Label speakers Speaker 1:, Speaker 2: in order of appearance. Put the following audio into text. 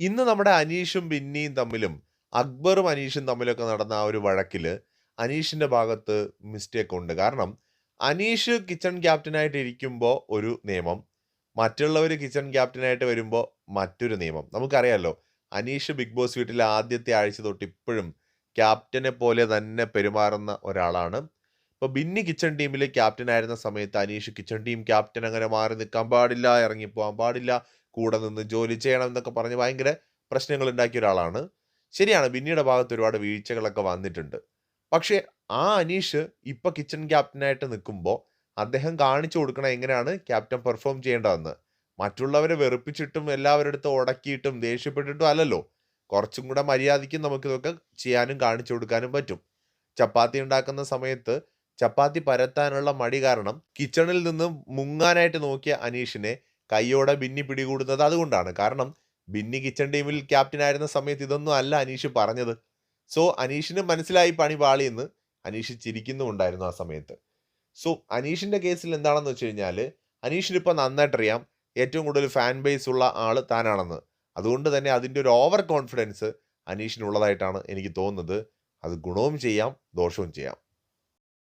Speaker 1: ഇന്ന് നമ്മുടെ അനീഷും ബിന്നിയും തമ്മിലും അക്ബറും അനീഷും തമ്മിലൊക്കെ നടന്ന ആ ഒരു വഴക്കില് അനീഷിന്റെ ഭാഗത്ത് മിസ്റ്റേക്ക് ഉണ്ട്. കാരണം അനീഷ് കിച്ചൺ ക്യാപ്റ്റനായിട്ട് ഇരിക്കുമ്പോൾ ഒരു നിയമം, മറ്റുള്ളവർ കിച്ചൺ ക്യാപ്റ്റനായിട്ട് വരുമ്പോൾ മറ്റൊരു നിയമം. നമുക്കറിയാലോ, അനീഷ് ബിഗ് ബോസ് വീട്ടിലെ ആദ്യത്തെ ആഴ്ച തൊട്ട് ഇപ്പോഴും ക്യാപ്റ്റനെ പോലെ തന്നെ പെരുമാറുന്ന ഒരാളാണ്. ഇപ്പൊ ബിന്നി കിച്ചൺ ടീമിൽ ക്യാപ്റ്റൻ ആയിരുന്ന സമയത്ത് അനീഷ് കിച്ചൺ ടീം ക്യാപ്റ്റൻ അങ്ങനെ മാറി നിൽക്കാൻ പാടില്ല, ഇറങ്ങിപ്പോകാൻ പാടില്ല, കൂടെ നിന്ന് ജോലി ചെയ്യണം എന്നൊക്കെ പറഞ്ഞ് ഭയങ്കര പ്രശ്നങ്ങൾ ഉണ്ടാക്കിയ ഒരാളാണ്. ശരിയാണ്, ബിന്നിയുടെ ഭാഗത്ത് ഒരുപാട് വീഴ്ചകളൊക്കെ വന്നിട്ടുണ്ട്. പക്ഷേ ആ അനീഷ് ഇപ്പൊ കിച്ചൺ ക്യാപ്റ്റനായിട്ട് നിൽക്കുമ്പോൾ അദ്ദേഹം കാണിച്ചു കൊടുക്കണം എങ്ങനെയാണ് ക്യാപ്റ്റൻ പെർഫോം ചെയ്യേണ്ടതെന്ന്. മറ്റുള്ളവരെ വെറുപ്പിച്ചിട്ടും എല്ലാവരുടെ അടുത്ത് ഉടക്കിയിട്ടും ദേഷ്യപ്പെട്ടിട്ടും അല്ലല്ലോ. കുറച്ചും കൂടെ മര്യാദയ്ക്കും നമുക്കിതൊക്കെ ചെയ്യാനും കാണിച്ചു കൊടുക്കാനും പറ്റും. ചപ്പാത്തി ഉണ്ടാക്കുന്ന സമയത്ത് ചപ്പാത്തി പരത്താനുള്ള മടി കാരണം കിച്ചണിൽ നിന്ന് മുങ്ങാനായിട്ട് നോക്കിയ അനീഷിനെ കയ്യോടെ ബിന്നി പിടികൂടുന്നത് അതുകൊണ്ടാണ്. കാരണം ബിന്നി കിച്ചൺ ടീമിൽ ക്യാപ്റ്റൻ ആയിരുന്ന സമയത്ത് ഇതൊന്നും അല്ല അനീഷ് പറഞ്ഞത്. സോ അനീഷിന് മനസ്സിലായി പണി പാളിയെന്ന്. അനീഷ് ചിരിക്കുന്നുമുണ്ടായിരുന്നു ആ സമയത്ത്. സോ അനീഷിന്റെ കേസിൽ എന്താണെന്ന് വെച്ച് കഴിഞ്ഞാൽ, അനീഷിന് ഇപ്പം നന്നായിട്ടറിയാം ഏറ്റവും കൂടുതൽ ഫാൻ ബേസ് ഉള്ള ആള് താനാണെന്ന്. അതുകൊണ്ട് തന്നെ അതിൻ്റെ ഒരു ഓവർ കോൺഫിഡൻസ് അനീഷിനുള്ളതായിട്ടാണ് എനിക്ക് തോന്നുന്നത്. അത് ഗുണവും ചെയ്യാം, ദോഷവും ചെയ്യാം.